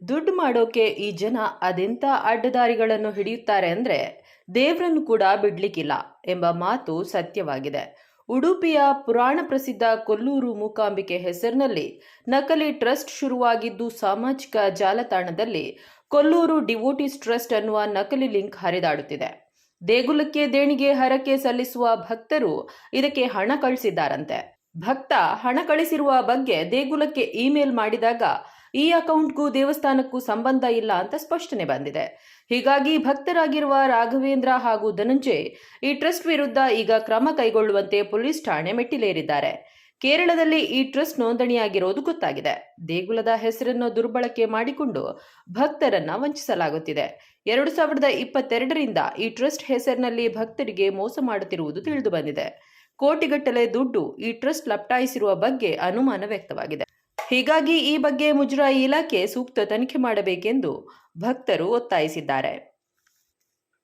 ದುಡ್ಡು ಮಾಡೋಕೆ ಈ ಜನ ಅದೆಂಥ ಅಡ್ಡದಾರಿಗಳನ್ನು ಹಿಡಿಯುತ್ತಾರೆ ಅಂದ್ರೆ ದೇವ್ರನ್ನು ಕೂಡ ಬಿಡ್ಲಿಕ್ಕಿಲ್ಲ ಎಂಬ ಮಾತು ಸತ್ಯವಾಗಿದೆ. ಉಡುಪಿಯ ಪುರಾಣ ಪ್ರಸಿದ್ಧ ಕೊಲ್ಲೂರು ಮೂಕಾಂಬಿಕೆ ಹೆಸರಿನಲ್ಲಿ ನಕಲಿ ಟ್ರಸ್ಟ್ ಶುರುವಾಗಿದ್ದು ಸಾಮಾಜಿಕ ಜಾಲತಾಣದಲ್ಲಿ ಕೊಲ್ಲೂರು ಡಿವೋಟಿಸ್ ಟ್ರಸ್ಟ್ ಅನ್ನುವ ನಕಲಿ ಲಿಂಕ್ ಹರಿದಾಡುತ್ತಿದೆ. ದೇಗುಲಕ್ಕೆ ದೇಣಿಗೆ ಹರಕೆ ಸಲ್ಲಿಸುವ ಭಕ್ತರು ಇದಕ್ಕೆ ಹಣ ಕಳಿಸಿದ್ದಾರಂತೆ. ಭಕ್ತ ಹಣ ಕಳಿಸಿರುವ ಬಗ್ಗೆ ದೇಗುಲಕ್ಕೆ ಇಮೇಲ್ ಮಾಡಿದಾಗ ಈ ಅಕೌಂಟ್ಗೂ ದೇವಸ್ಥಾನಕ್ಕೂ ಸಂಬಂಧ ಇಲ್ಲ ಅಂತ ಸ್ಪಷ್ಟನೆ ಬಂದಿದೆ. ಹೀಗಾಗಿ ಭಕ್ತರಾಗಿರುವ ರಾಘವೇಂದ್ರ ಹಾಗೂ ಧನಂಜಯ್ ಈ ಟ್ರಸ್ಟ್ ವಿರುದ್ಧ ಈಗ ಕ್ರಮ ಕೈಗೊಳ್ಳುವಂತೆ ಪೊಲೀಸ್ ಠಾಣೆ ಮೆಟ್ಟಿಲೇರಿದ್ದಾರೆ. ಕೇರಳದಲ್ಲಿ ಈ ಟ್ರಸ್ಟ್ ನೋಂದಣಿಯಾಗಿರೋದು ಗೊತ್ತಾಗಿದೆ. ದೇಗುಲದ ಹೆಸರನ್ನು ದುರ್ಬಳಕೆ ಮಾಡಿಕೊಂಡು ಭಕ್ತರನ್ನ ವಂಚಿಸಲಾಗುತ್ತಿದೆ. 2022ರಿಂದ ಈ ಟ್ರಸ್ಟ್ ಹೆಸರಿನಲ್ಲಿ ಭಕ್ತರಿಗೆ ಮೋಸ ಮಾಡುತ್ತಿರುವುದು ತಿಳಿದು ಬಂದಿದೆ. ಕೋಟಿಗಟ್ಟಲೆ ದುಡ್ಡು ಈ ಟ್ರಸ್ಟ್ ಲಪ್ಟಾಯಿಸಿರುವ ಬಗ್ಗೆ ಅನುಮಾನ ವ್ಯಕ್ತವಾಗಿದೆ. ಹೀಗಾಗಿ ಈ ಬಗ್ಗೆ ಮುಜರಾಯಿ ಇಲಾಖೆ ಸೂಕ್ತ ತನಿಖೆ ಮಾಡಬೇಕೆಂದು ಭಕ್ತರು ಒತ್ತಾಯಿಸಿದ್ದಾರೆ.